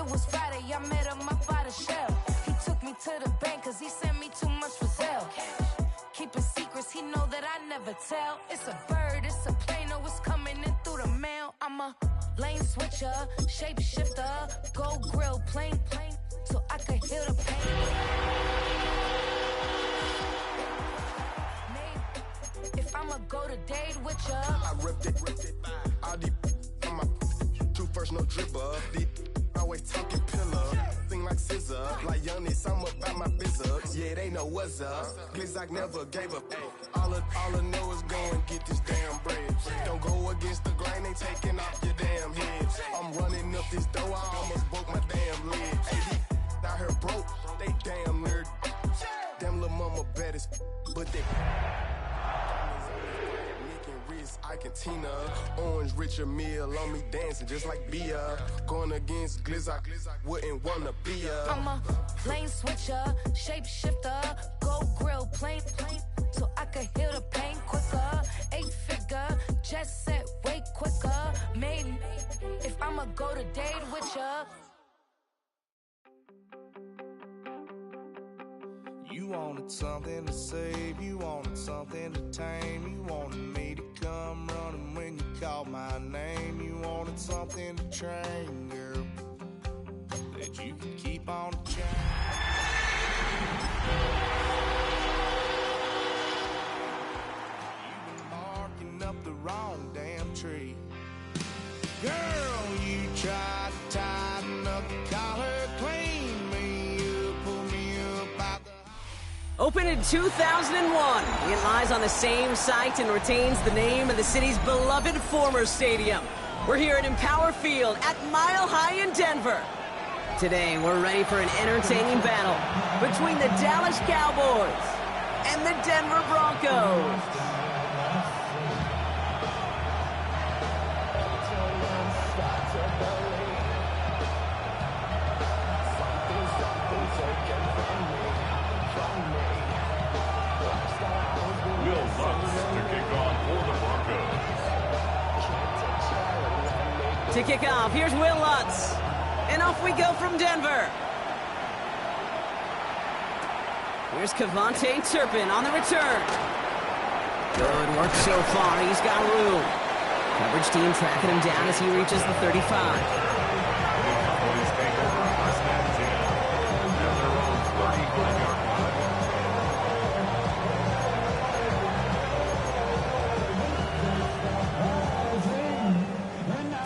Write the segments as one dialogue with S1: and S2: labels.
S1: was Friday, I met him up by the shell. He took me to the bank cause he sent me too much for sale. Keeping secrets, he know that I never tell. It's a bird, it's a plane, oh, it's coming in through the mail. I'm a lane switcher, shapeshifter, gold grill, plain, so I could heal the pain. If I'ma go to date with ya,
S2: I ripped it. All these on my true first, no dribble. These always talking pillar. Thing like scissor. Like youngest, I'm about my business. Yeah, they know what's up. Glizzock never gave up. All I know is go and get this damn bread. Don't go against the grain, they taking off your damn head. I'm running up this door, I almost broke my damn leg. Hey, out here broke, they damn nerd. Damn little mama better, but they... I can Tina, orange Richard Mill on me dancing just like Bia. Going against Glizzock, wouldn't wanna be a.
S1: I'm a lane switcher, shapeshifter, gold grill, plain, so I could heal the pain quicker. 8-figure, jet set way quicker. Maiden, if I'ma go to date with ya.
S3: You wanted something to save, you wanted something to tame, you wanted me to come running when you called my name, you wanted something to train, girl, that you could keep on the chain. You've been barking up the wrong damn tree. Girl, you tried to tighten up the collar, clean me up, pull me up out the...
S4: Opened in 2001, it lies on the same site and retains the name of the city's beloved former stadium. We're here at Empower Field at Mile High in Denver. Today, we're ready for an entertaining battle between the Dallas Cowboys and the Denver Broncos. To kick off, here's Will Lutz. And off we go from Denver. Here's Kevontae Turpin on the return. Good work so far, he's got room. Coverage team tracking him down as he reaches the 35.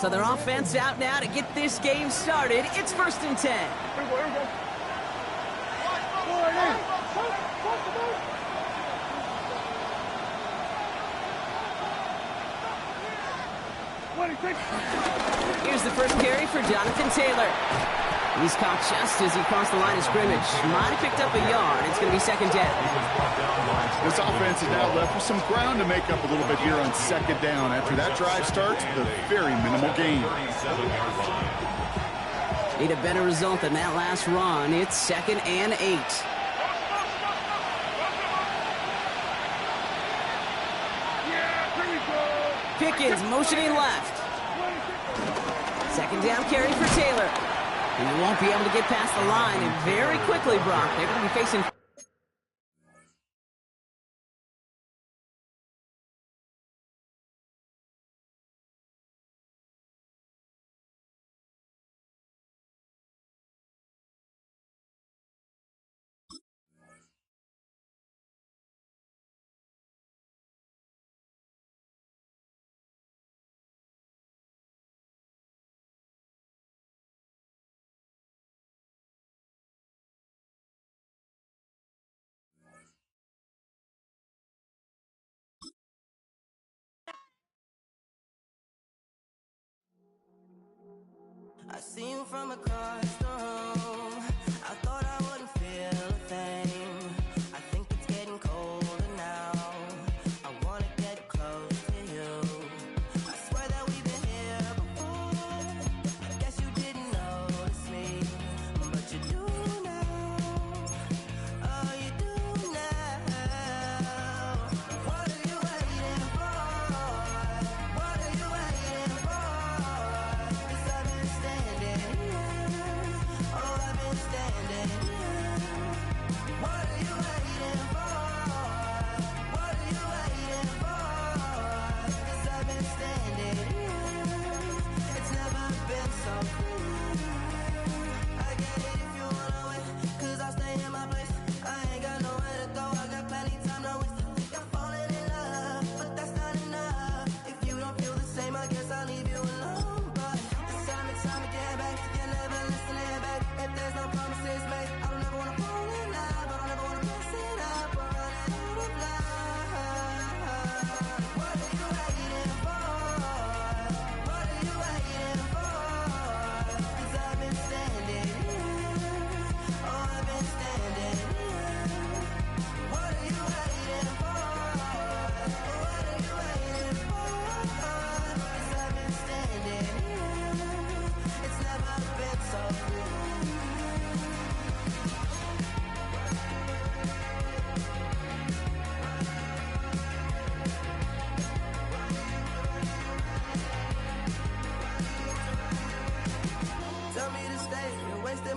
S4: So their offense out now to get this game started. It's 1st and 10. Here's the first carry for Jonathan Taylor. He's caught just as he crossed the line of scrimmage. Might have picked up a yard. It's going to be 2nd down.
S5: This offense is now left with some ground to make up a little bit here on 2nd down. After that drive starts, the very minimal gain.
S4: Need a better result than that last run. It's 2nd and 8. Pickens motioning left. 2nd down carry for Taylor. He won't be able to get past the line, and very quickly, Brock, they're going to be facing...
S6: I see you from across the room. I thought I wouldn't feel a thing. I think it's getting colder now. I wanna get close to you. I swear that we've been here before. I guess you didn't notice me, but you do now. Oh, you do now. What are you waiting for? What are you waiting for? 'Cause I've been standing here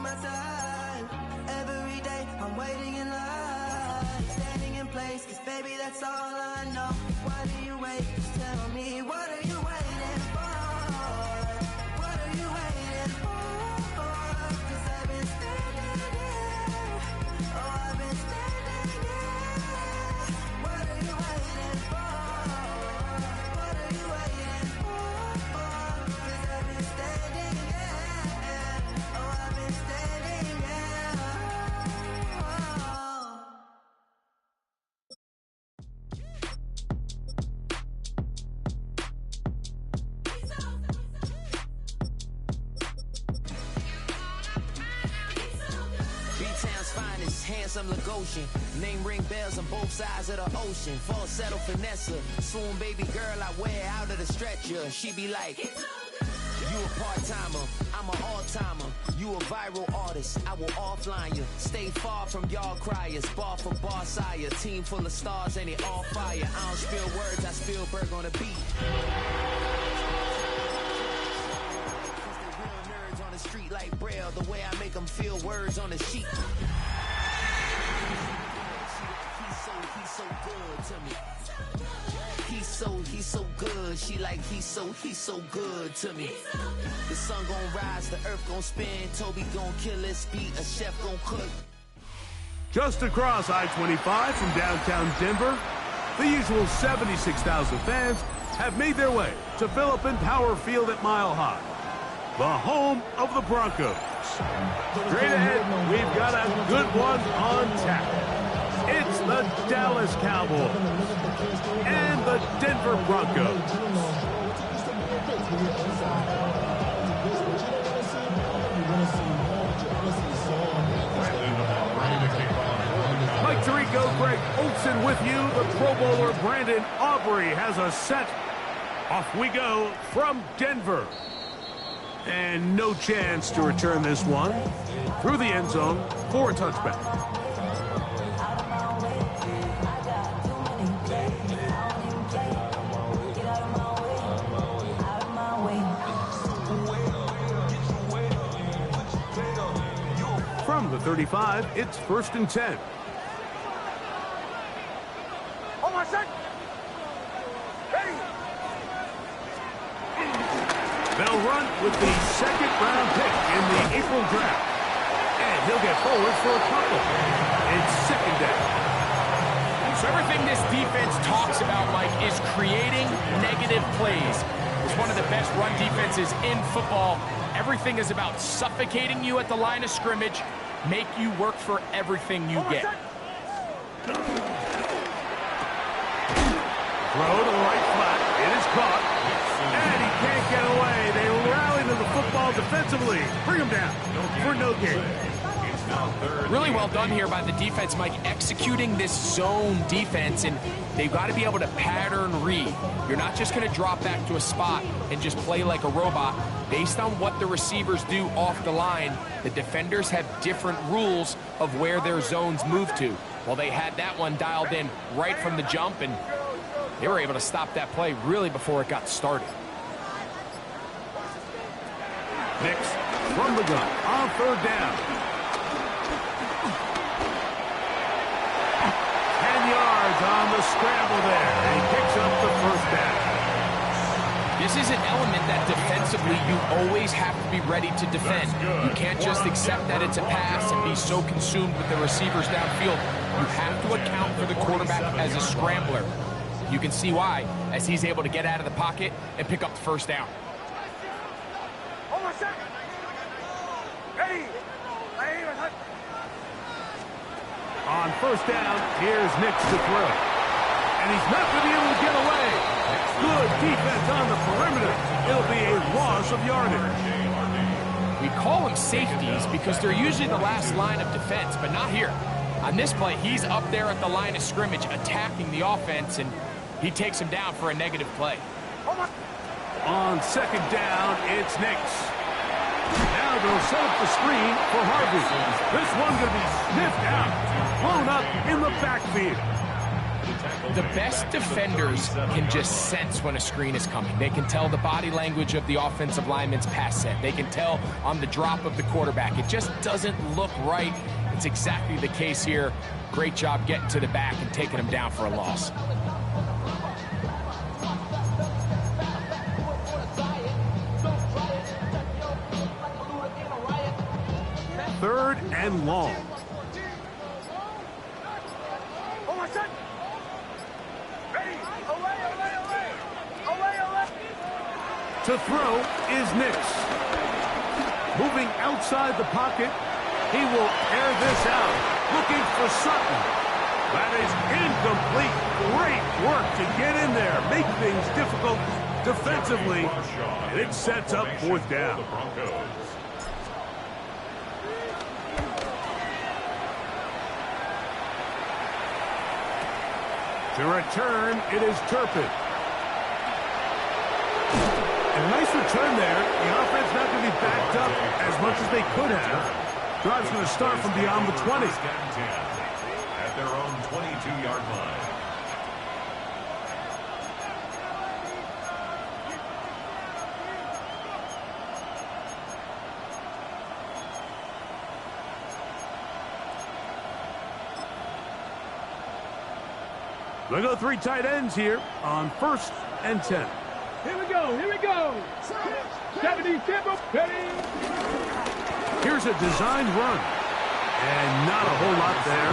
S6: my side. Every day I'm waiting in line, standing in place, 'cause baby, that's all I know. Why do you wait? Just tell me, what are you waiting for? What are you waiting for? 'Cause I've been standing here. Oh, I've been standing here. What are you waiting for? What are you waiting for? 'Cause I've been standing here. Oh, I've been standing here. Oh.
S7: B-Town's finest, handsome Lagosian. Name ring bells on both sides of the ocean. Falsetto finesse, swoon baby girl I wear out of the stretcher. She be like, you a part-timer, I'm an all-timer. You a viral artist, I will offline you. Stay far from y'all criers, bar for bar sire. Team full of stars and it all fire. I don't spill words, I spill Berg on the beat. Real nerds on the street like Braille, the way I make them feel words on the sheet. He's so good to me. He's so good. She like he's so good to me. The sun gon' rise, the earth gon' spin. Toby gon' kill this beat, a chef gon' cook.
S8: Just across I-25 from downtown Denver, the usual 76,000 fans have made their way to Philip Power Field at Mile High, the home of the Broncos. Straight ahead, we've got a good one on tap. It's the Dallas Cowboys and the Denver Broncos. Mike Tirico, Greg Olson with you. The Pro Bowler Brandon Aubrey has a set. Off we go from Denver. And no chance to return this one through the end zone for a touchback. From the 35, it's 1st and 10.
S9: Oh my son! Ready!
S8: They'll run with the 2nd-round pick in the April draft. And he'll get forward for a couple. It's 2nd down.
S9: So everything this defense talks about, Mike, is creating negative plays. It's one of the best run defenses in football. Everything is about suffocating you at the line of scrimmage, make you work for everything you get.
S8: Throw to the right flat. It is caught. And he can't get away. They rally to the football defensively. Bring him down for no gain.
S9: Really well done here by the defense, Mike, executing this zone defense, and they've got to be able to pattern read. You're not just going to drop back to a spot and just play like a robot. Based on what the receivers do off the line, the defenders have different rules of where their zones move to. Well, they had that one dialed in right from the jump, and they were able to stop that play really before it got started.
S8: Nix from the gun on 3rd down. 10 yards on the scramble there, and he picks up the 1st down.
S9: This is an element that defensively you always have to be ready to defend. You can't just accept that it's a pass and be so consumed with the receivers downfield. You have to account for the quarterback as a scrambler. You can see why, as he's able to get out of the pocket and pick up the 1st down.
S8: On 1st down, here's Nix to throw. And he's not going to be able to get away. Good defense on the perimeter. It'll be a loss of yardage.
S9: We call them safeties because they're usually the last line of defense, but not here. On this play, he's up there at the line of scrimmage attacking the offense, and he takes him down for a negative play.
S8: On 2nd down, it's Nix. Now they'll set up the screen for Harvey. This one going to be sniffed out, blown up in the backfield.
S9: The best defenders can just sense when a screen is coming. They can tell the body language of the offensive lineman's pass set. They can tell on the drop of the quarterback. It just doesn't look right. It's exactly the case here. Great job getting to the back and taking him down for a loss.
S8: Third and long. To throw is Nix. Moving outside the pocket, he will air this out. Looking for Sutton. That is incomplete. Great work to get in there. Make things difficult defensively. And it sets up fourth down. To return, it is Turpin. And a nice return there. The offense not going to be backed up as much as they could have. Drive's going to start from beyond the 20.
S10: At their own 22-yard line.
S8: They go three tight ends here on 1st and 10.
S11: Here we go, here we go. 70,
S8: Here's a designed run. And not a whole lot there.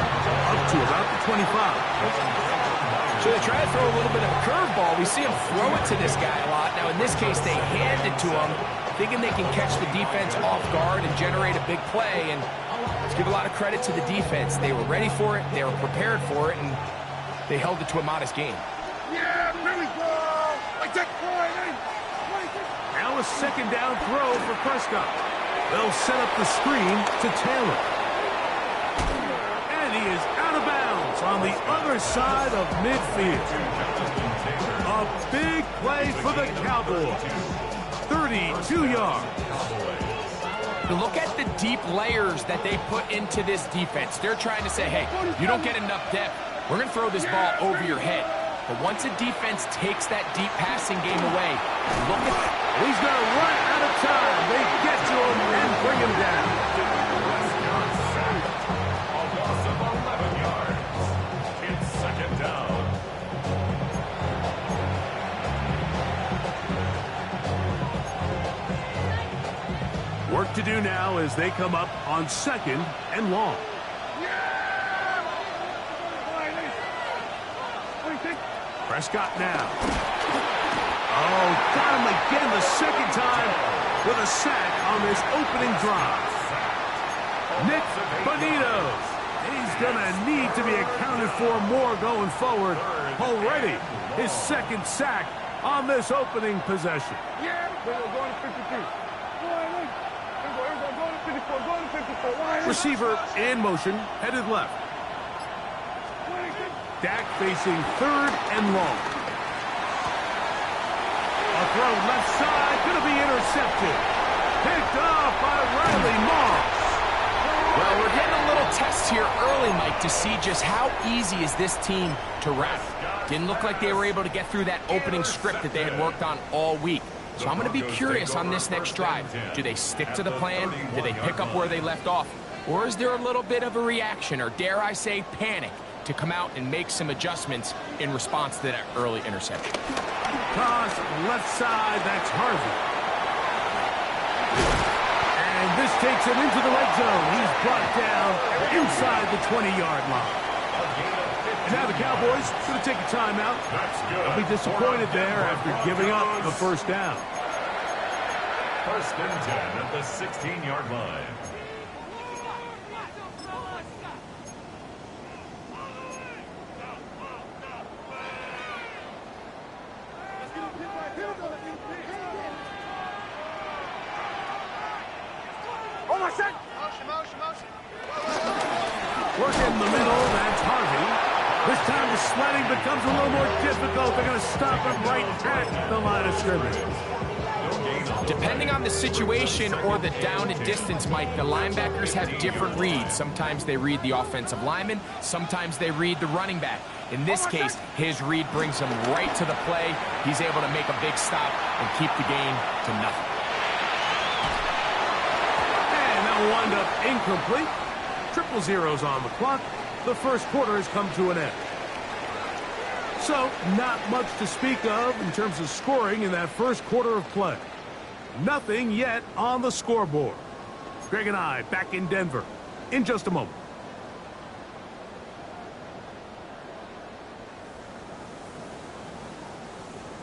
S8: Up to about the 25.
S9: So they try to throw a little bit of a curveball. We see him throw it to this guy a lot. Now, in this case, they hand it to him, thinking they can catch the defense off guard and generate a big play. And let's give a lot of credit to the defense. They were ready for it. They were prepared for it. And they held it to a modest gain.
S11: Yeah, here we go.
S8: Now a second down throw for Prescott. They'll set up the screen to Taylor. And he is out of bounds on the other side of midfield. A big play for the Cowboys. 32 yards.
S9: Look at the deep layers that they put into this defense. They're trying to say, hey, you don't get enough depth. We're going to throw this ball over your head. But once a defense takes that deep passing game away, look at that.
S8: He's going to run out of time. They get to him and bring him down.
S10: A loss of 11 yards. It's second down.
S8: Work to do now as they come up on 2nd and long. Prescott now. Oh, got him again the second time with a sack on this opening drive. Nick Bonito. He's going to need to be accounted for more going forward. Already his second sack on this opening possession. Receiver in motion, headed left. Dak facing 3rd and long. A throw left side, going to be intercepted. Picked off by Riley Moss.
S9: Well, we're getting a little test here early, Mike, to see just how easy is this team to wrap. Didn't look like they were able to get through that opening script that they had worked on all week. So I'm going to be curious on this next drive. Do they stick to the plan? Do they pick up where they left off? Or is there a little bit of a reaction, or dare I say panic, to come out and make some adjustments in response to that early interception?
S8: Toss left side, that's Harvey. And this takes him into the red zone. He's brought down inside the 20-yard line. And now the Cowboys going to take a timeout. They'll be disappointed there after giving up the first down.
S10: 1st and 10 at the 16-yard line.
S8: Working in the middle, that's Harvey. This time the sledding becomes a little more difficult. They're going to stop him right at the line of scrimmage.
S10: No gain on
S9: Depending on the situation or the down and distance, Mike, the linebackers have different reads. Sometimes they read the offensive lineman, sometimes they read the running back. In this case, his read brings him right to the play. He's able to make a big stop and keep the gain to nothing.
S8: And that'll wind up incomplete. Triple zeros on the clock. The first quarter has come to an end. So, not much to speak of in terms of scoring in that first quarter of play. Nothing yet on the scoreboard. Greg and I back in Denver in just a moment.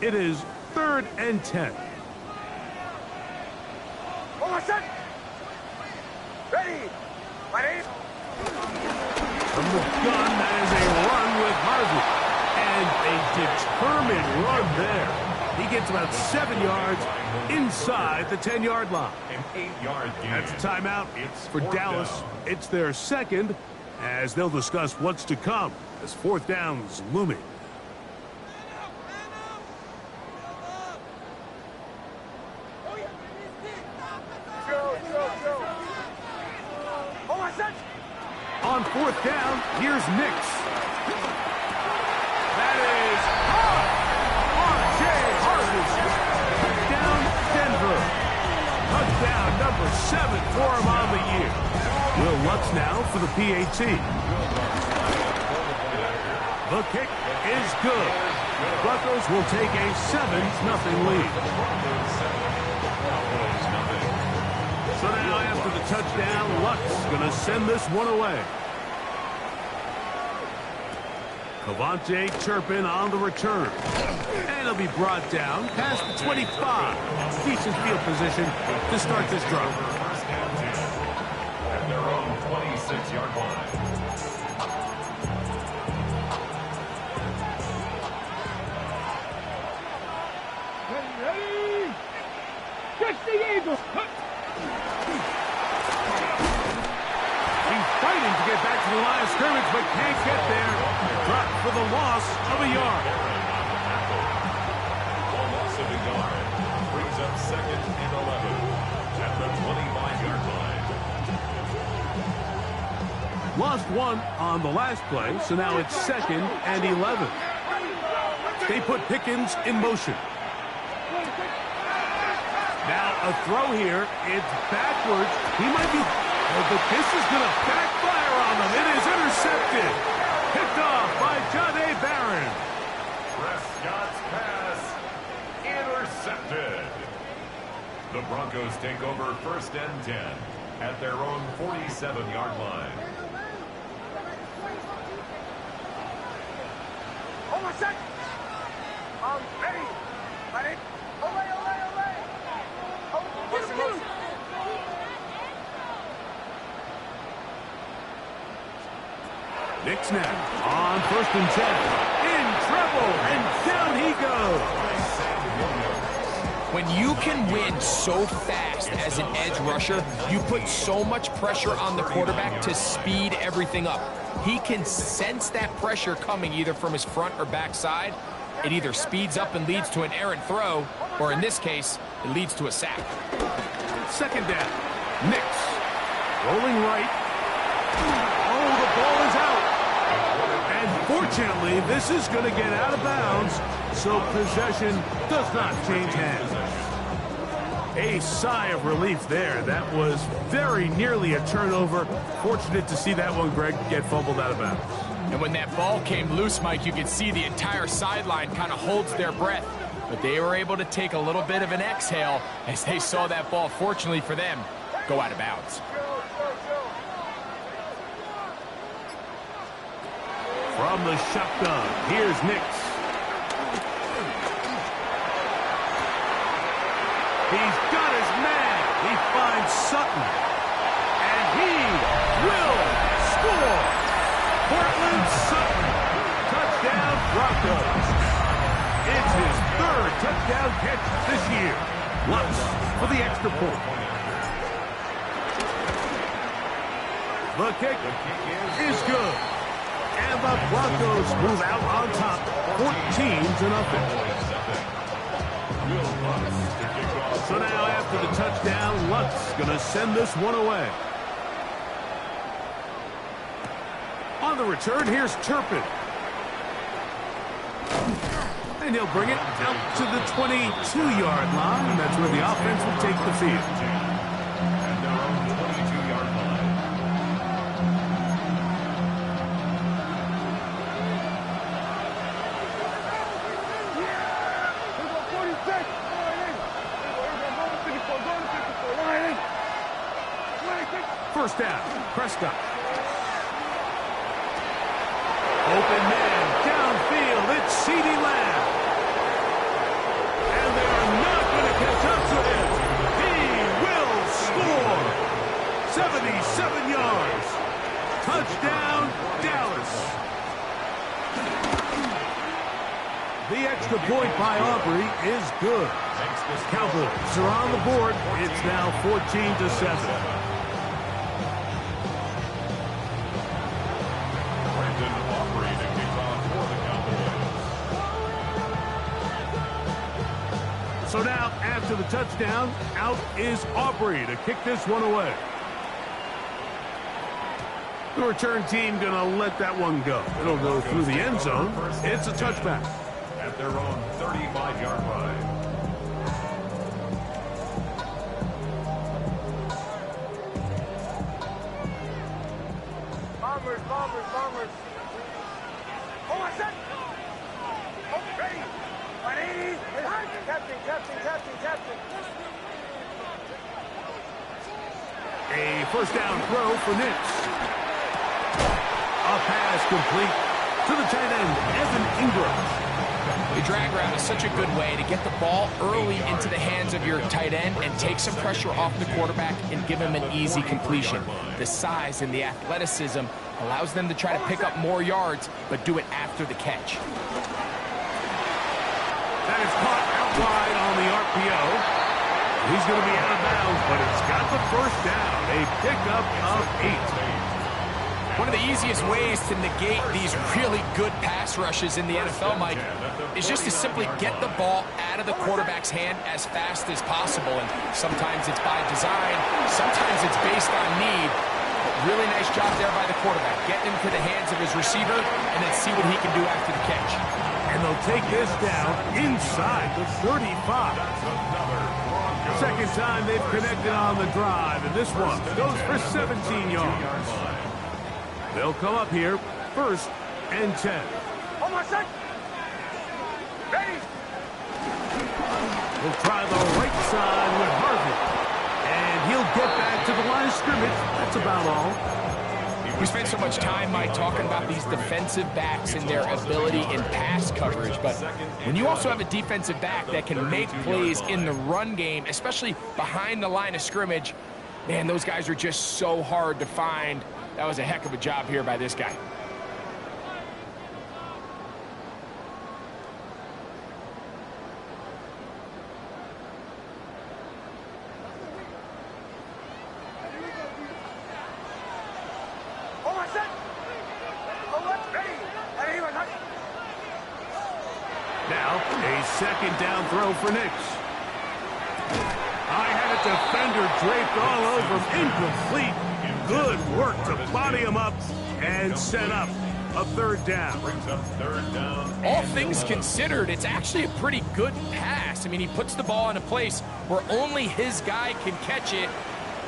S8: It is 3rd and 10.
S11: Ready. Ready.
S8: From the gun, that is a run with Harvey. And a determined run there. He gets about 7 yards inside the 10-yard line.
S10: An 8-yard gain.
S8: That's a timeout for Dallas.
S10: Down.
S8: It's their second, as they'll discuss what's to come as 4th down's looming. On 4th down, here's Nix. That is R.J. Harvey. Touchdown, Denver. Touchdown number 7 for him on the year. Will Lutz now for the PAT. The kick is good. Broncos will take a 7-0 lead. So now after the touchdown, Lutz going to send this one away. Cavante Turpin on the return. And he'll be brought down past the 25. Decent field position to start this drive.
S10: At their own 26-yard line.
S11: Ready. Catch the Eagles.
S8: He's fighting to get back to the line of scrimmage, but can't get there. Dropped for the loss of a yard.
S10: A loss of a yard. Brings up 2nd and 11 at the 25-yard line.
S8: Lost one on the last play, so now it's 2nd and 11. They put Pickens in motion. Now a throw here. It's backwards. He might be... but this is going to backfire on them. It is intercepted. Picked off by John A. Barron.
S10: Prescott's pass intercepted. The Broncos take over 1st and 10 at their own 47-yard line.
S11: Hold on a sec. Ready. Ready. Olay, olay, olay. Get him.
S8: Nix now on 1st and 10. In trouble, and down he goes.
S9: When you can win so fast as an edge rusher, you put so much pressure on the quarterback to speed everything up. He can sense that pressure coming either from his front or back side. It either speeds up and leads to an errant throw, or in this case, it leads to a sack.
S8: 2nd down. Nix rolling right. Oh, the ball is out. And fortunately, this is going to get out of bounds, so possession does not change hands. A sigh of relief there. That was very nearly a turnover. Fortunate to see that one, Greg, get fumbled out of bounds.
S9: And when that ball came loose, Mike, you could see the entire sideline kind of holds their breath. But they were able to take a little bit of an exhale as they saw that ball, fortunately for them, go out of bounds.
S8: From the shotgun, here's Nix. He's got his man. He finds Sutton. And he will score. Portland Sutton. Touchdown Broncos. It's his 3rd touchdown catch this year. Lutz for the extra point. The kick is good. And the Broncos move out on top, 14-0. So now after the touchdown, Luck's going to send this one away. On the return, here's Turpin. And he'll bring it out to the 22-yard line. That's where the offense will take the field.
S10: And their own 22-yard line.
S8: First down, Prescott. Open man, downfield, it's CeeDee Lamb. And they are not going to catch up to him. He will score. 77 yards. Touchdown, Dallas. The extra point by Aubrey is good. Cowboys are on the board. It's now 14-7. So now, after the touchdown, out is Aubrey to kick this one away. The return team going to let that one go. It'll go through the end zone. It's a touchback.
S10: At their own 35-yard line.
S11: Bombers. Hold on, set. Oh, ready. 180. Captain.
S8: A first down throw for Nix. A pass complete to the tight end, Evan Ingram.
S9: The drag route is such a good way to get the ball early into the hands of your tight end and take some pressure off the quarterback and give him an easy completion. The size and the athleticism allows them to try to pick up more yards, but do it after the catch.
S8: That is caught out wide on the RPO. He's going to be out of bounds, but it's got the first down. A pickup of 8.
S9: One of the easiest ways to negate these really good pass rushes in the NFL, Mike, is just to simply get the ball out of the quarterback's hand as fast as possible. And sometimes it's by design, sometimes it's based on need. But really nice job there by the quarterback, getting into the hands of his receiver and then see what he can do after the catch.
S8: And they'll take this down inside the 35. Second time they've connected on the drive, and this one goes for 17 yards. They'll come up here, 1st and 10.
S11: Hold on, set. Ready.
S8: He'll try the right side with Harvey. And he'll get back to the line of scrimmage. That's about all.
S9: We spent so much time, Mike, talking about these defensive backs and their ability in pass coverage. But when you also have a defensive back that can make plays in the run game, especially behind the line of scrimmage, man, those guys are just so hard to find. That was a heck of a job here by this guy.
S8: Now, a second down throw for Nix. I had a defender draped all over him. Incomplete. Good work to body him up and set up a 3rd down.
S9: All things considered, it's actually a pretty good pass. I mean, he puts the ball in a place where only his guy can catch it.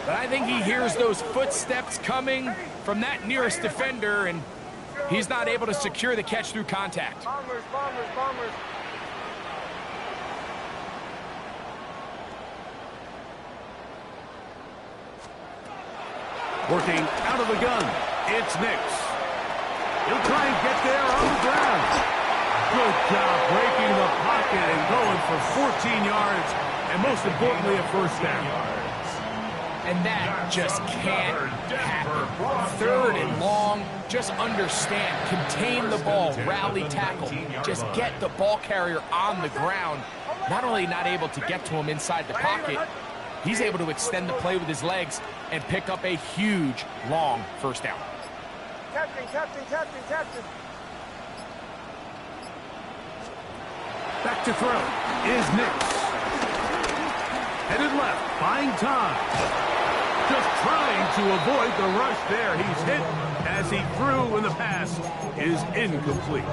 S9: But I think he hears those footsteps coming from that nearest defender, and he's not able to secure the catch through contact.
S11: Bombers.
S8: Working out of the gun, it's Nix. He'll try and get there on the ground. Good job breaking the pocket and going for 14 yards, and most importantly, a 1st down.
S9: And that just can't happen. 3rd and long, just understand, contain the ball, rally tackle, just get the ball carrier on the ground. Not only not able to get to him inside the pocket, he's able to extend the play with his legs and pick up a huge, long 1st down.
S11: Captain.
S8: Back to throw is Nix. Headed left, buying time. Just trying to avoid the rush there. He's hit as he threw, and the pass is incomplete.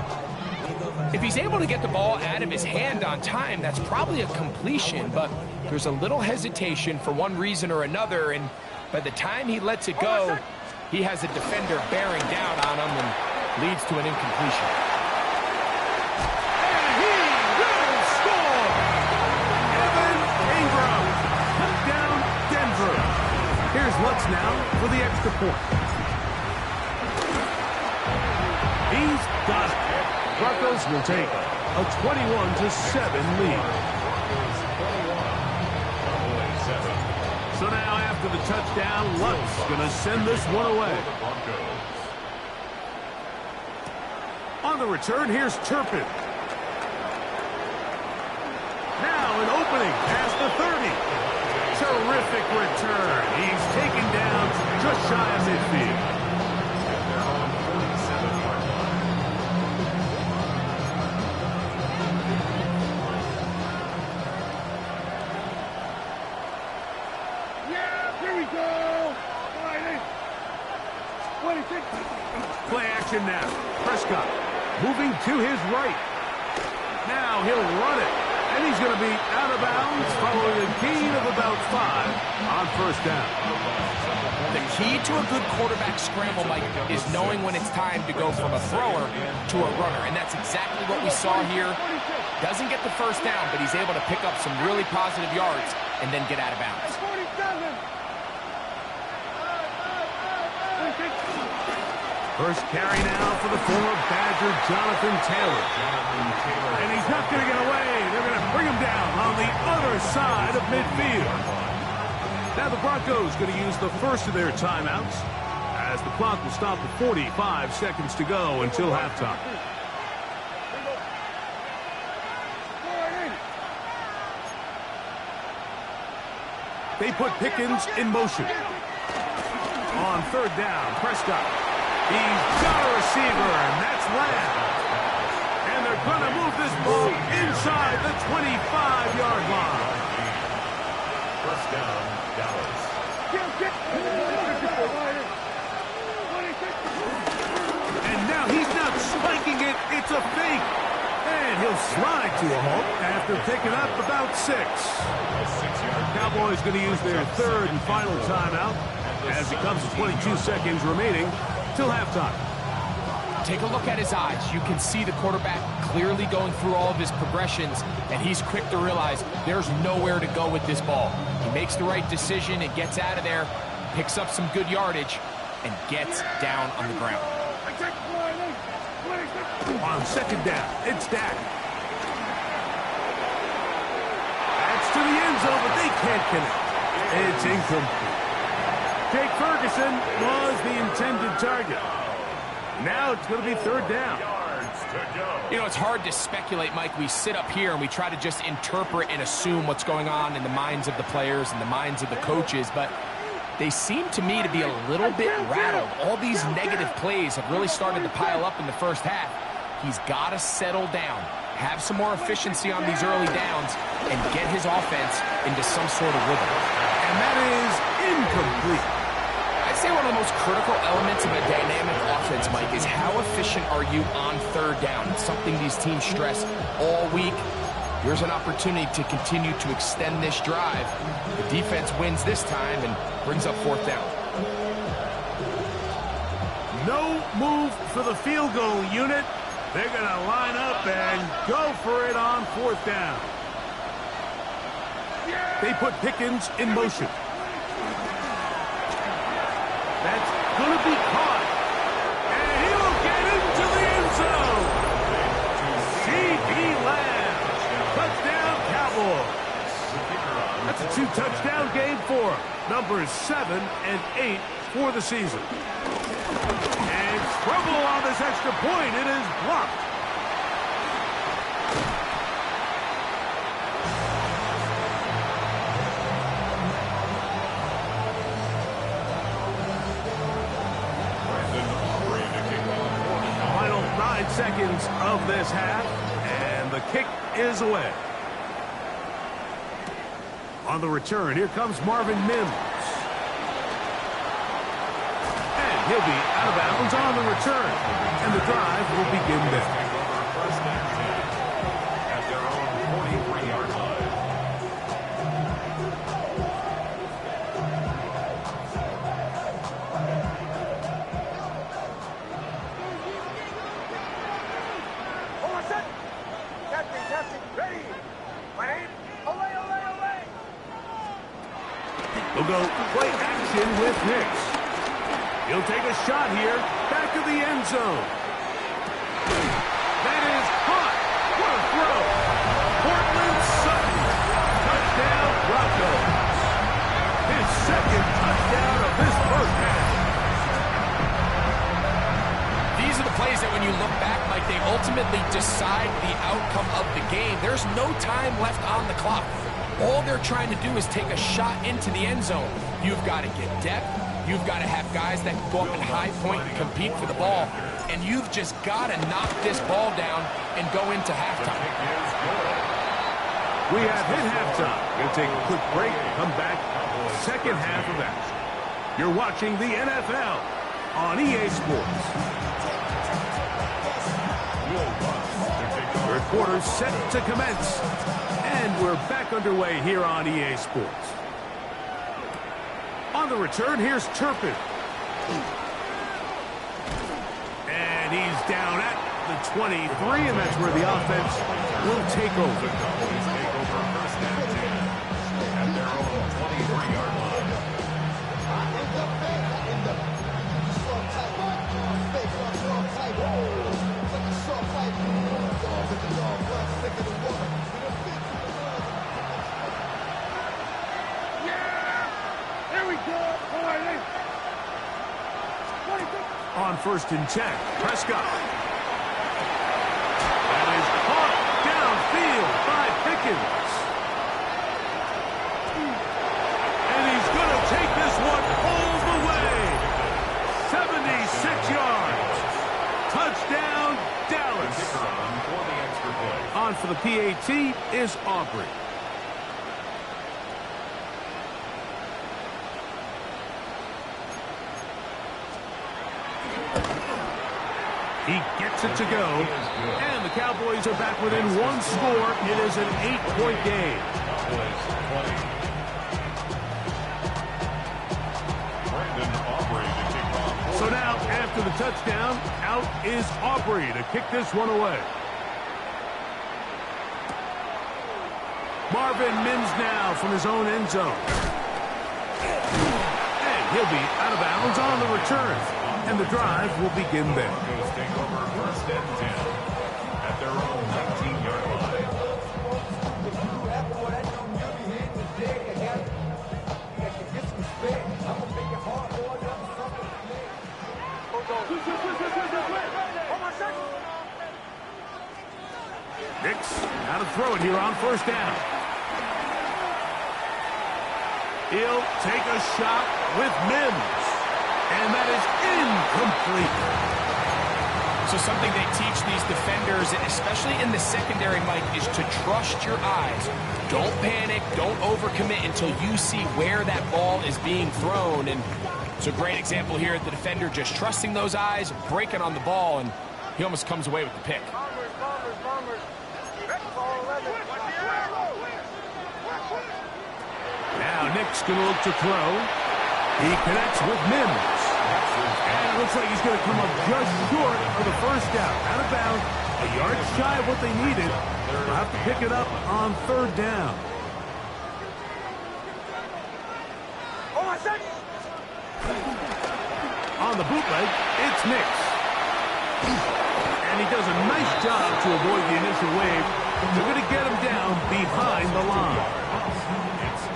S9: If he's able to get the ball out of his hand on time, that's probably a completion, but there's a little hesitation for one reason or another, and by the time he lets it go, he has a defender bearing down on him and leads to an incompletion.
S8: And he will score! Evan Ingram, touchdown Denver. Here's Lutz now for the extra point. He's got it. Broncos will take a 21-7 lead. So now after the touchdown, Lutz going to send this one away. On the return, here's Turpin. Now an opening past the 30. Terrific return. He's taken down just shy of midfield. Play action now. Prescott moving to his right. Now he'll run it. And he's going to be out of bounds following a gain of about 5 on first down.
S9: The key to a good quarterback scramble, Mike, is knowing when it's time to go from a thrower to a runner. And that's exactly what we saw here. Doesn't get the first down, but he's able to pick up some really positive yards and then get out of bounds.
S8: First carry now for the former Badger, Jonathan Taylor. And he's not going to get away. They're going to bring him down on the other side of midfield. Now the Broncos going to use the first of their timeouts as the clock will stop at 45 seconds to go until halftime. They put Pickens in motion. On third down, Prescott. He's got a receiver, and that's Lamb. And they're going to move this ball inside the 25-yard line.
S10: First down, Dallas.
S8: And now he's not spiking it. It's a fake. And he'll slide to a halt after picking up about 6. Cowboys going to use their third and final timeout as it comes to 22 seconds remaining till halftime.
S9: Take a look at his eyes. You can see the quarterback clearly going through all of his progressions, and he's quick to realize there's nowhere to go with this ball. He makes the right decision and gets out of there, picks up some good yardage, and gets down on the ground.
S8: On second down, it's Dak. That's to the end zone, but they can't connect. It's incomplete. Jake Ferguson was the intended target. Now it's going to be third down.
S9: You know, it's hard to speculate, Mike. We sit up here and we try to just interpret and assume what's going on in the minds of the players and the minds of the coaches, but they seem to me to be a little bit rattled. All these negative plays have really started to pile up in the first half. He's got to settle down, have some more efficiency on these early downs, and get his offense into some sort of rhythm.
S8: And that is incomplete.
S9: I'd say one of the most critical elements of a dynamic offense, Mike, is how efficient are you on third down? It's something these teams stress all week. Here's an opportunity to continue to extend this drive. The defense wins this time and brings up fourth down.
S8: No move for the field goal unit. They're going to line up and go for it on fourth down. They put Pickens in motion. That's going to be caught. And he'll get into the end zone. C.D. Lamb. Touchdown, Cowboys. That's a 2-touchdown game for him. Numbers 7 and 8 for the season. And trouble on this extra point. It is blocked. Final 9 seconds of this half, and the kick is away. On the return, here comes Marvin Mims. And he'll be out of bounds on the return. And the drive will begin there.
S10: At their own 43-yard line.
S11: Hold on, set. Captain, ready. My name, Olay, Olay, Olay.
S8: We'll go play action with Nix. He'll take a shot here, back of the end zone. That is caught. What a throw. Portland Sutton. Touchdown, Broncos. His second touchdown of this first half.
S9: These are the plays that when you look back, Mike, they ultimately decide the outcome of the game. There's no time left on the clock. All they're trying to do is take a shot into the end zone. You've got to get depth. You've got to have guys that can go up in high point and compete for the ball. And you've just got to knock this ball down and go into halftime.
S8: We have hit halftime. We'll take a quick break and come back. Second half of action. You're watching the NFL on EA Sports. Third quarter set to commence. And we're back underway here on EA Sports. On the return, here's Turpin. And he's down at the 23, and that's where the offense will take over.
S10: First and 10 at their own 23-yard line.
S8: On first and 10, Prescott. That is caught downfield by Pickens. And he's going to take this one all the way. 76 yards. Touchdown, Dallas. On for the PAT is Aubrey. He gets it to go, and the Cowboys are back within one score. It is an 8-point game. So now, after the touchdown, out is Aubrey to kick this one away. Marvin Mims now from his own end zone. And he'll be out of bounds on the return. And the drive will begin there.
S10: Take over first and 10 at their own 19-yard line.
S8: Nix, now to throw it here on first down. He'll take a shot with Mims. And that is incomplete.
S9: So something they teach these defenders, especially in the secondary, Mike, is to trust your eyes. Don't panic, don't overcommit until you see where that ball is being thrown. And it's a great example here of the defender just trusting those eyes, breaking on the ball, and he almost comes away with the pick.
S8: Now Nick's going to look to throw. He connects with Mims. And it looks like he's going to come up just short of the first down. Out of bounds, a yard shy of what they needed. They'll have to pick it up on third down. On the bootleg, it's Nix. And he does a nice job to avoid the initial wave. They're going to get him down behind the line.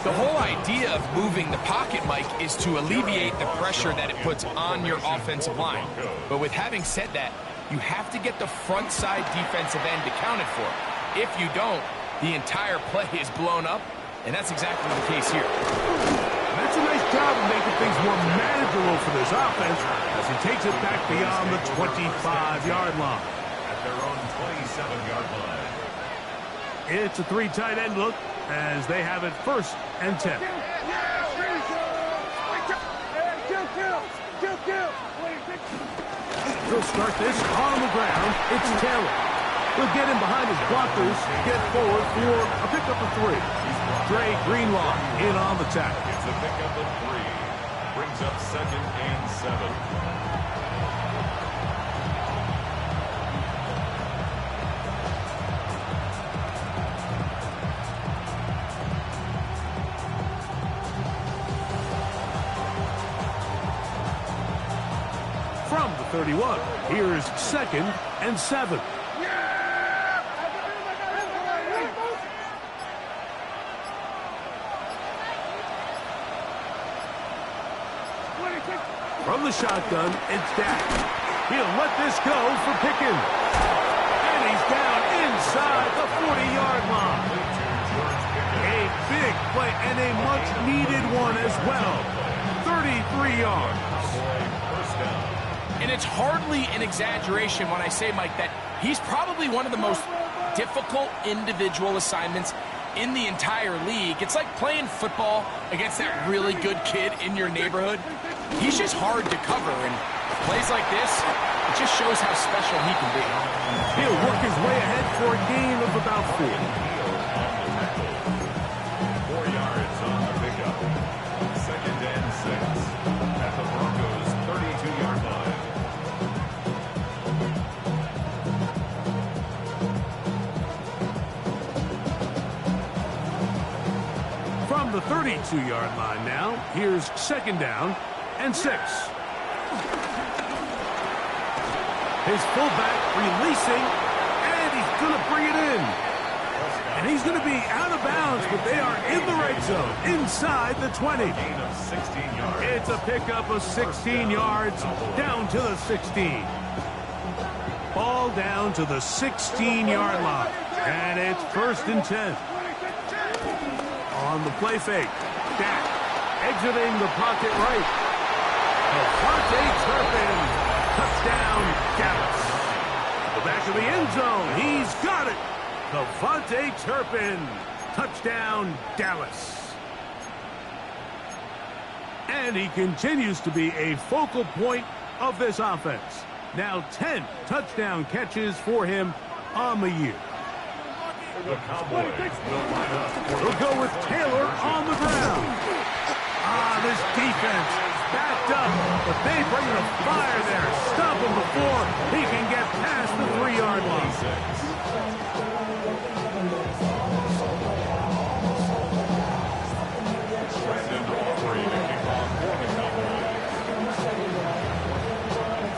S9: The whole idea of moving the pocket, Mike, is to alleviate the pressure that it puts on your offensive line. But with having said that, you have to get the front side defensive end accounted for. If you don't, the entire play is blown up, and that's exactly the case here.
S8: And that's a nice job of making things more manageable for this offense as he takes it back beyond the 25-yard line.
S10: At their own 27-yard line.
S8: It's a three tight end look. as they have it 1st and 10. He'll start this on the ground. It's Taylor. He'll get in behind his blockers, get forward for a pickup of 3. Dre Greenlaw in on the tackle.
S10: It's a pickup of 3. Brings up 2nd and 7.
S8: From the 31, here's 2nd and 7. From the shotgun, it's Dak. He'll let this go for Pickens. And he's down inside the 40-yard line. A big play and a much-needed one as well. 33 yards.
S9: And it's hardly an exaggeration when I say, Mike, that he's probably one of the most difficult individual assignments in the entire league. It's like playing football against that really good kid in your neighborhood. He's just hard to cover, and plays like this, it just shows how special he can be.
S8: He'll work his way ahead for a gain of about 4.
S10: 4 yards on the pickup. 2nd and 6 at the Broncos' 32-yard line.
S8: From the 32-yard line now, here's 2nd down and 6. His fullback releasing, and he's going to bring it in. And he's going to be out of bounds, but they are in the right zone, inside the 20.
S10: Gain of 16 yards.
S8: It's a pickup of 16 yards, down to the 16. Ball down to the 16-yard line, and it's 1st and 10. On the play fake, Dak exiting the pocket right. Turpin, touchdown, Dallas. The back of the end zone, he's got it. Devontae Turpin, touchdown, Dallas. And he continues to be a focal point of this offense. Now 10 touchdown catches for him on the year.
S10: The Cowboys will line up.
S8: He'll go with Taylor on the ground. This defense backed up, but they bring the fire there. Stop him before he can get past the 3-yard line.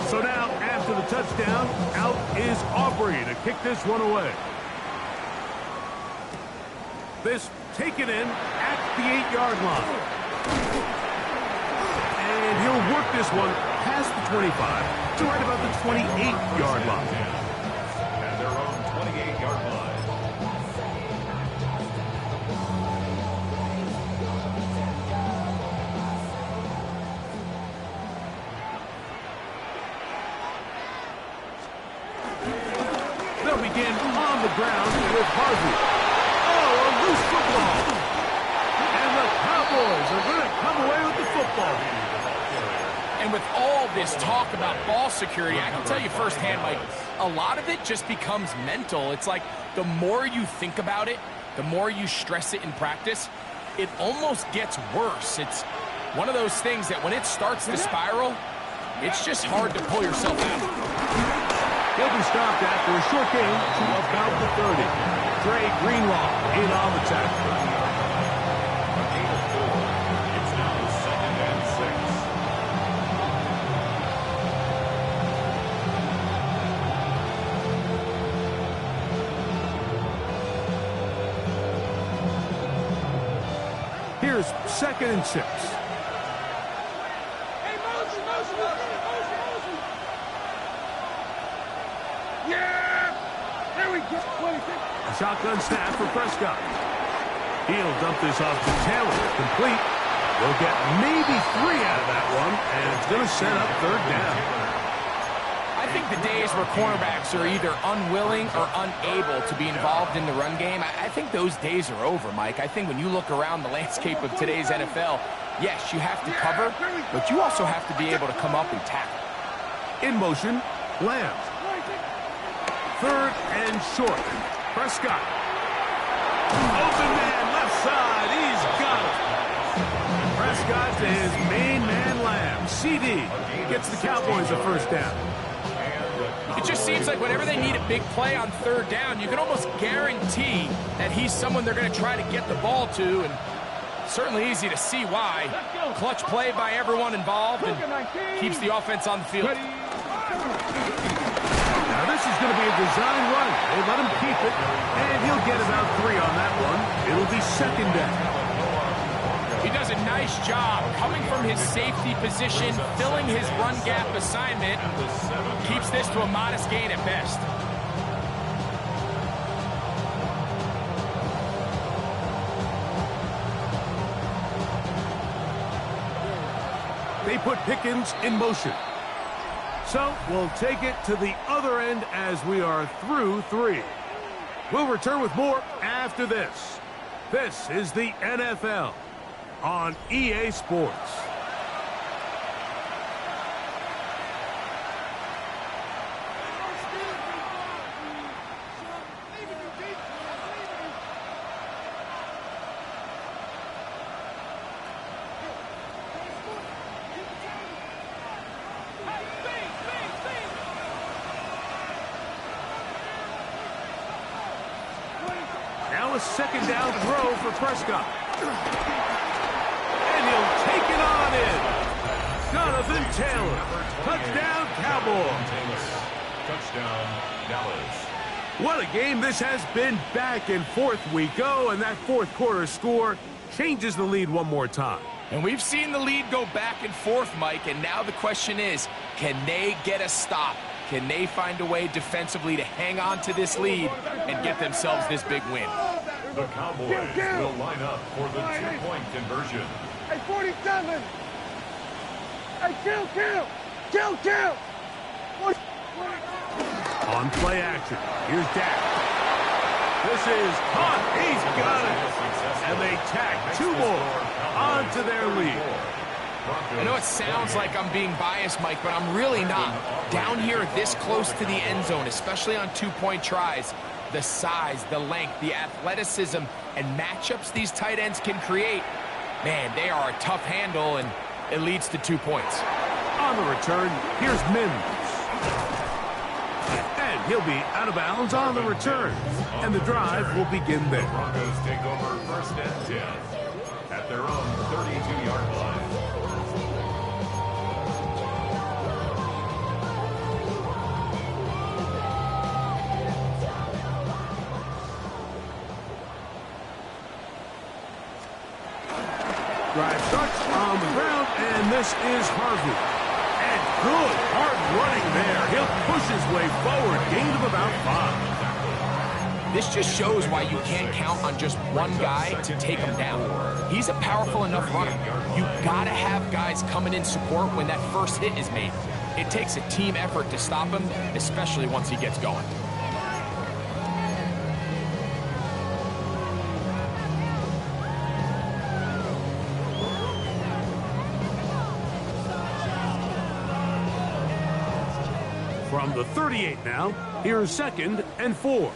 S8: So now, after the touchdown, out is Aubrey to kick this one away. This taken in at the 8-yard line. And he'll work this one past the 25 to right about the 28-yard line.
S10: At their own 28-yard line.
S8: They'll begin on the ground with Harvey. Oh, a loose football. And the Cowboys are going to come away with the football.
S9: And with all this talk about ball security, I can tell you firsthand, Mike, a lot of it just becomes mental. It's like the more you think about it, the more you stress it in practice, it almost gets worse. It's one of those things that when it starts to spiral, it's just hard to pull yourself out.
S8: He'll be stopped after a short gain to about the 30. Dre Greenlaw in on the tackle.
S10: A gain of 4. It's now 2nd and 6.
S8: Here's 2nd and 6. A shotgun snap for Prescott. He'll dump this off to Taylor. Complete. They'll get maybe 3 out of that one, and it's going to set up 3rd down.
S9: I think the days where cornerbacks are either unwilling or unable to be involved in the run game, I think those days are over, Mike. I think when you look around the landscape of today's NFL, yes, you have to cover, but you also have to be able to come up and tackle.
S8: In motion, Lamb. Third and short. Prescott. Open man, left side. He's got it. Prescott to his main man, Lamb. CD gets the Cowboys a first down.
S9: It just seems like whenever they need a big play on third down, you can almost guarantee that he's someone they're going to try to get the ball to, and certainly easy to see why. Clutch play by everyone involved and keeps the offense on the field.
S8: Now this is going to be a design run. They let him keep it, and he'll get about 3 on that one. It'll be second down.
S9: He does a nice job coming from his safety position, filling his run gap assignment. Keeps this to a modest gain at best.
S8: They put Pickens in motion. So we'll take it to the other end as we are through 3. We'll return with more after this. This is the NFL on EA Sports. Now a second down throw for Prescott. And he'll take it on in. Jonathan Taylor. Touchdown, Cowboys.
S10: Touchdown, Dallas.
S8: What a game this has been. Back and forth we go, and that fourth quarter score changes the lead one more time.
S9: And we've seen the lead go back and forth, Mike, and now the question is, can they get a stop? Can they find a way defensively to hang on to this lead and get themselves this big win?
S10: The Cowboys will line up for the two-point conversion.
S11: Hey, 47! Hey, kill!
S8: On play action, here's Dak. This is caught. He's got it. And they tack 2 more onto their lead.
S9: I know it sounds like I'm being biased, Mike, but I'm really not. Down here this close to the end zone, especially on 2-point tries, the size, the length, the athleticism, and matchups these tight ends can create, man, they are a tough handle, and it leads to 2 points.
S8: On the return, here's Mims. And he'll be out of bounds on the return. And the drive will begin there.
S10: The Broncos take over first and 10 at their own 32-yard line.
S8: Drive starts on the ground, and this is Harvey. And good hard running there. He'll push his way forward, gain of about 5.
S9: This just shows why you can't count on just one guy to take him down. He's a powerful enough runner. You gotta have guys coming in support when that first hit is made. It takes a team effort to stop him, especially once he gets going.
S8: From the 38 now, here's second and 4.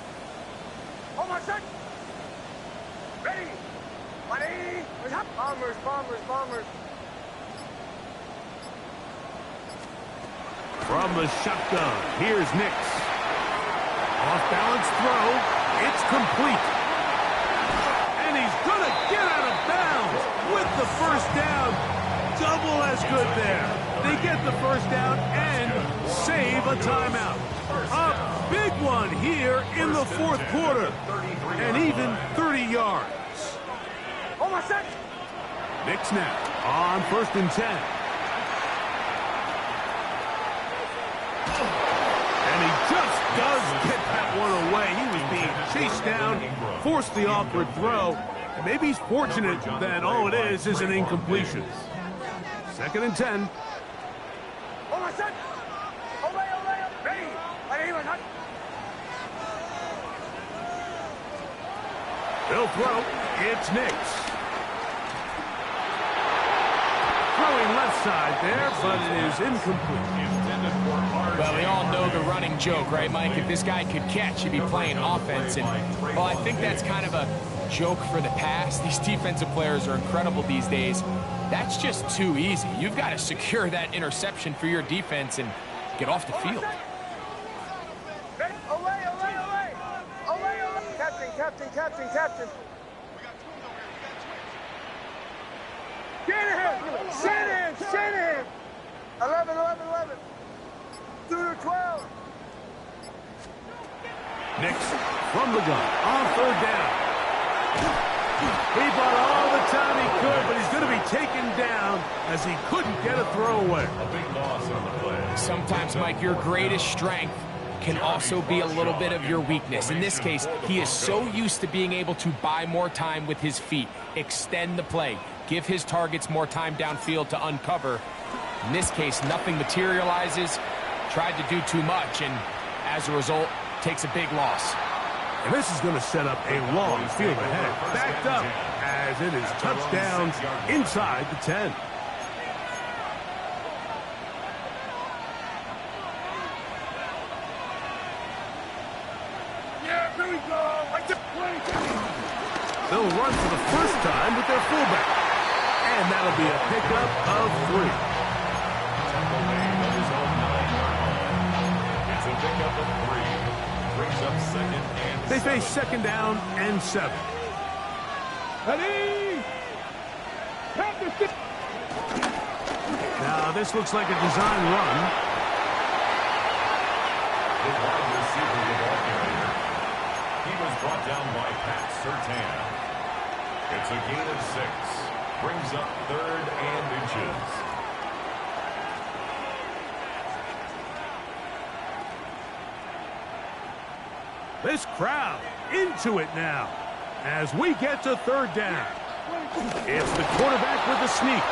S11: Hold on, set. Ready. Ready. Bombers.
S8: From the shotgun, here's Nix. Off-balance throw. It's complete. And he's going to get out of bounds with the first down. Double as good there. They get the first down and save a timeout. A big one here in the fourth quarter. And even 30 yards.
S11: Hold on, set.
S8: Nix now on first and 10. And he just does get that one away. He was being chased down, forced the awkward throw. And maybe he's fortunate that all it is an incompletion. Second and 10.
S11: Hold on, set. Olay. Ready? Arriba, not.
S8: They'll throw. It's Nix. Throwing left side there, but it is incomplete.
S9: Well, we all know the running joke, right, Mike? If this guy could catch, he'd be playing offense. And, well, I think that's kind of a joke for the past. These defensive players are incredible these days. That's just too easy. You've got to secure that interception for your defense and get off the field.
S11: Away, away, away. Away, away. Captain, captain, captain, captain. Shanahan! Shanahan! 11, 11, 11. 2 to 12.
S8: Nix from the gun on third down. He bought all the time he could, but he's going to be taken down as he couldn't get a throwaway.
S10: A big loss on the play.
S9: Sometimes, Mike, your greatest strength can also be a little bit of your weakness. In this case, he is so used to being able to buy more time with his feet, extend the play, give his targets more time downfield to uncover. In this case, nothing materializes, tried to do too much, and as a result, takes a big loss.
S8: And this is going to set up a long field ahead, backed up as it is touchdowns inside the 10.
S11: Yeah, here we go.
S8: They'll run for the first time with their fullback. And that'll be a pickup of 3.
S10: It's a pickup of 3. Brings up second and
S8: They face second down and 7.
S11: Ready?
S8: Now this looks like a design run.
S10: the wide receiver, the ball carrier. He was brought down by Pat Surtain. It's a gain of 6. Brings up 3rd and inches.
S8: This crowd into it now as we get to 3rd down. It's the quarterback with the sneak.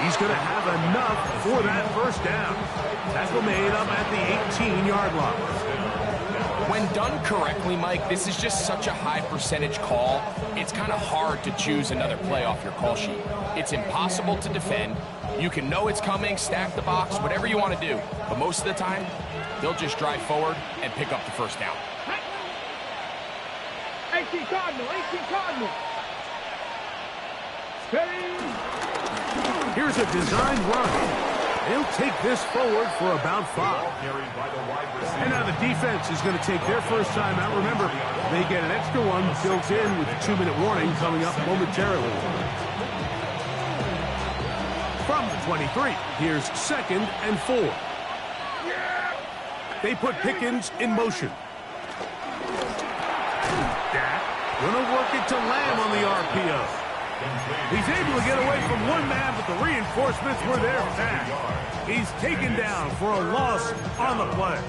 S8: He's going to have enough for that first down. Tackle made up at the 18-yard line.
S9: When done correctly, Mike, this is just such a high percentage call. It's kind of hard to choose another play off your call sheet. It's impossible to defend. You can know it's coming, stack the box, whatever you want to do. But most of the time, they'll just drive forward and pick up the first down.
S11: 18 Cardinal, 18 Cardinal.
S8: Here's a designed run. They'll take this forward for about 5. And now the defense is going to take their first time out. Remember, they get an extra one built in with the 2-minute warning coming up momentarily. From the 23, here's 2nd and 4. They put Pickens in motion. Dak gonna work it to Lamb on the RPO. He's able to get away from one man, but the reinforcements were there fast. He's taken down for a loss on the play.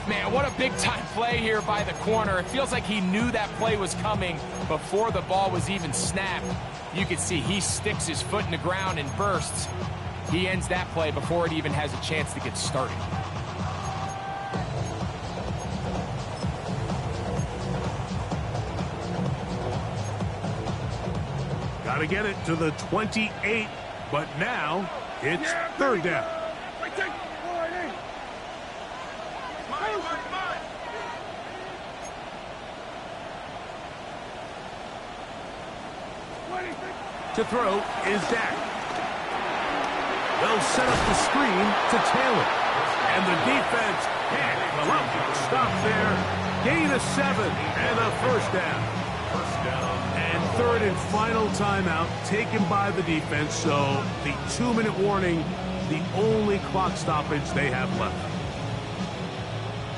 S9: Man, what a big-time play here by the corner. It feels like he knew that play was coming before the ball was even snapped. You can see he sticks his foot in the ground and bursts. He ends that play before it even has a chance to get started.
S8: Got to get it to the 28, but now it's 3rd down. To throw is Dak. They'll set up the screen to Taylor. And the defense can't come up. Stop there. Gain of 7 and a first down. And 3rd and final timeout taken by the defense. So the 2-minute warning, the only clock stoppage they have left.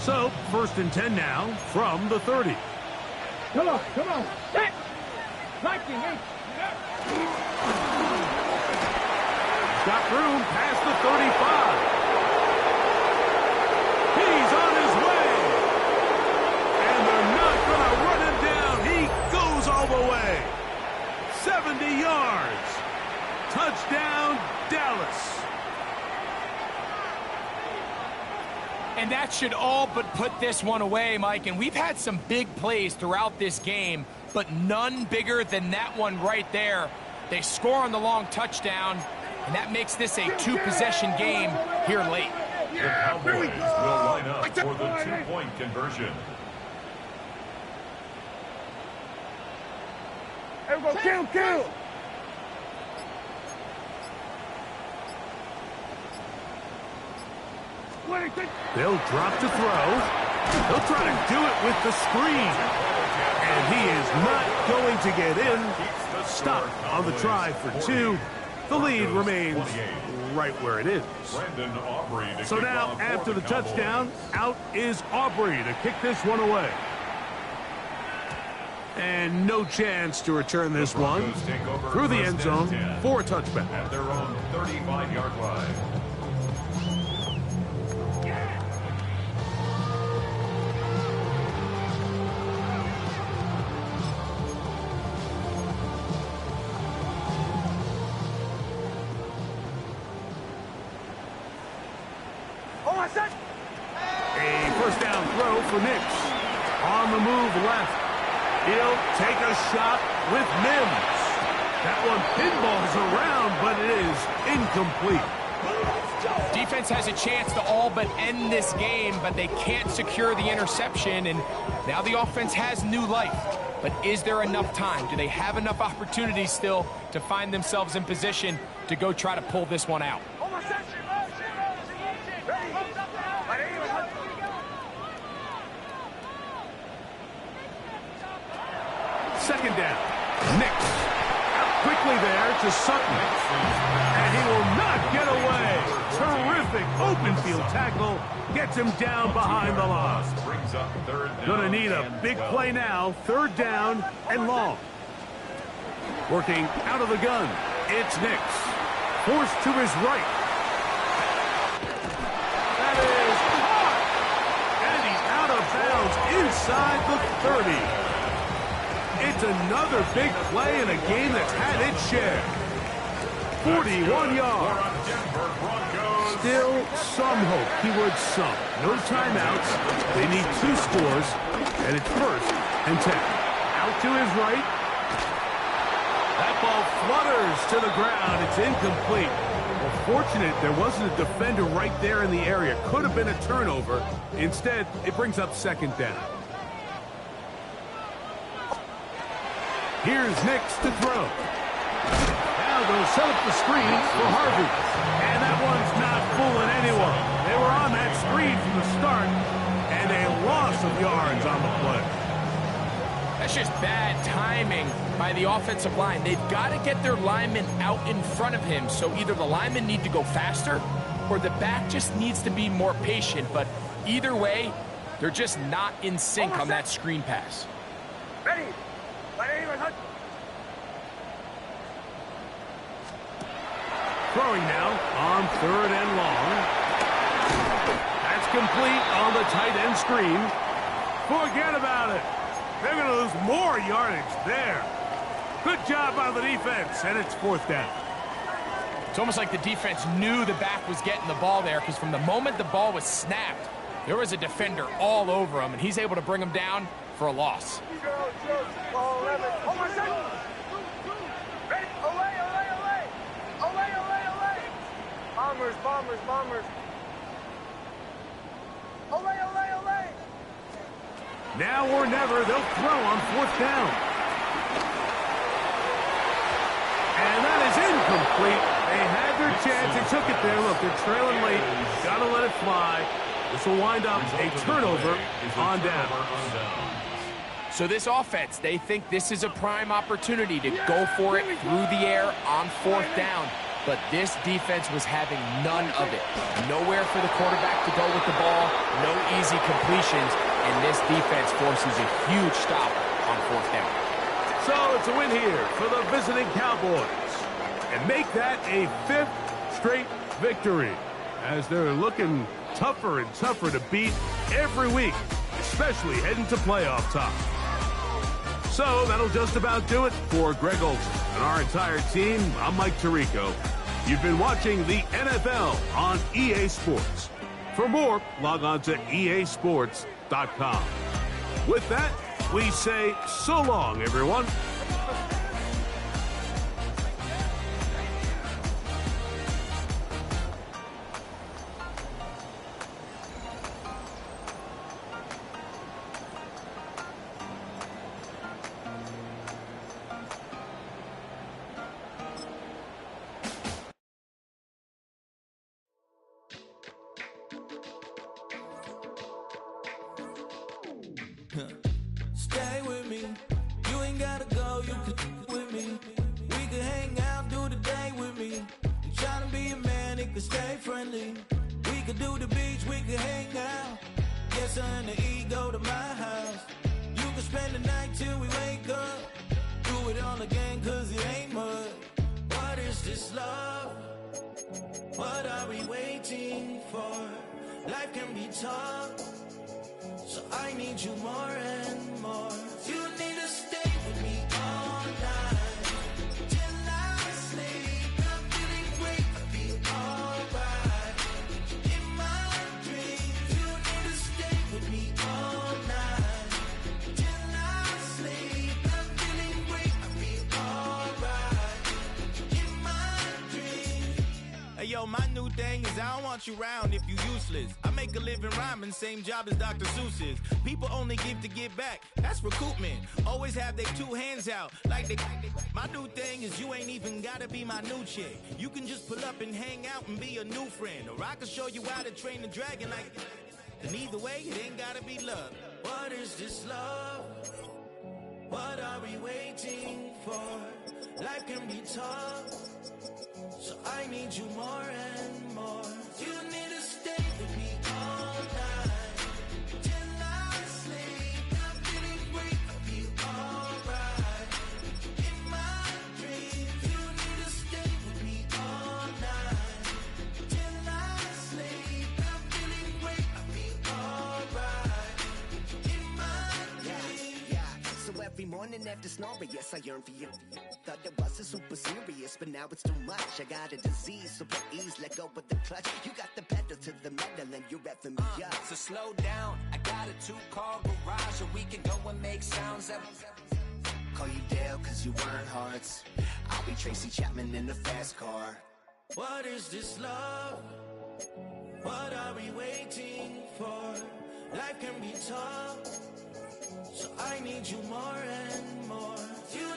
S8: So 1st and 10 now from the 30.
S11: Come on, come on. Set. 19, 8.
S8: Got room past the 35. He's on his way. And they're not going to run him down. He goes all the way. 70 yards. Touchdown, Dallas.
S9: And that should all but put this one away, Mike. And we've had some big plays throughout this game, but none bigger than that one right there. They score on the long touchdown, and that makes this a two-possession game here late.
S10: The Cowboys will line up for the two-point conversion.
S11: There we go, kill!
S8: They'll drop to throw. They'll try to do it with the screen. And he is not going to get in. Stop on the try for 2. The lead remains right where it is. So now, after the touchdown, out is Aubrey to kick this one away. And no chance to return this one through the end zone for a touchback.
S10: At their own 35-yard line.
S8: A first down throw for Nix. On the move left. He'll take a shot with Mims. That one pinballs around, but it is incomplete.
S9: Defense has a chance to all but end this game, but they can't secure the interception, and now the offense has new life. But is there enough time? Do they have enough opportunities still to find themselves in position to go try to pull this one out?
S8: Second down. Nix out quickly there to Sutton. And he will not get away. Terrific open field tackle. Gets him down behind the line. Gonna need a big play now. Third down and long. Working out of the gun. It's Nix. Forced to his right. That is caught. And he's out of bounds inside the 30. It's another big play in a game that's had its share. 41 yards. Still some hope, keyword some. No timeouts. They need 2 scores, and it's 1st and 10. Out to his right. That ball flutters to the ground. It's incomplete. Well, fortunate there wasn't a defender right there in the area. Could have been a turnover. Instead, it brings up second down. Here's Nix to throw. Now they'll set up the screen for Harvey. And that one's not fooling anyone. They were on that screen from the start, and a loss of yards on the play.
S9: That's just bad timing by the offensive line. They've got to get their linemen out in front of him, so either the linemen need to go faster or the back just needs to be more patient. But either way, they're just not in sync on that screen pass.
S11: Ready?
S8: Throwing now on 3rd and long. That's complete on the tight end screen. Forget about it. They're going to lose more yardage there. Good job by the defense, and it's 4th down.
S9: It's almost like the defense knew the back was getting the ball there, because from the moment the ball was snapped, there was a defender all over him, and he's able to bring him down for a loss.
S11: Bombers. Olay.
S8: Now or never, they'll throw on 4th down. And that is incomplete. They had their chance. They took it there. Look, they're trailing late. Got to let it fly. This will wind up a turnover on down.
S9: So this offense, they think this is a prime opportunity to go for it through the air on 4th down. But this defense was having none of it. Nowhere for the quarterback to go with the ball, no easy completions, and this defense forces a huge stop on 4th down.
S8: So it's a win here for the visiting Cowboys. And make that a 5th straight victory, as they're looking tougher and tougher to beat every week, especially heading to playoff time. So that'll just about do it for Greg Olson and our entire team. I'm Mike Tirico. You've been watching the NFL on EA Sports. For more, log on to easports.com. With that, we say so long, everyone.
S6: Stay with me. You ain't gotta go, you can with me. We can hang out, do the day with me. I'm trying to be a man, it can stay friendly. We could do the beach, we can hang out. Yes, her and the E go to my house. You can spend the night till we wake up. Do it all again, cause it ain't mud. What is this love? What are we waiting for? Life can be tough, so I need you more and more. You need to stay with me all night till I sleep. I'm feeling great, I'll be alright. In my dreams, you need to stay with me all night till I sleep. I'm feeling great, I'll be alright. In my dreams. Hey yo, my new thing is I don't want you around if you useless. I make a living rhyming, same job as Dr. Seuss's. People only give to get back, that's recoupment. Always have their two hands out, like they. My new thing is you ain't even gotta be my new chick. You can just pull up and hang out and be a new friend. Or I can show you how to train the dragon like. And either way, it ain't gotta be love. What is this love? What are we waiting for? Life can be tough, so I need you more and more. You need to stay with me all night till I sleep. I'm feeling great, I'll be alright. In my dreams, you need to stay with me all night till I sleep. I'm feeling great, I'll be alright. In my dreams.
S12: So every morning after snoring, yes, I yearn for you. Thought it wasn't super serious, but now it's too much. I got a disease, so please let go of the clutch. You got the pedal to the metal and you're revving me up.
S7: So slow down, I got a 2-car garage, or we can go and make sounds up.
S12: Call you Dale, cause you weren't hearts. I'll be Tracy Chapman in the fast car.
S6: What is this love? What are we waiting for? Life can be tough, so I need you more and more. You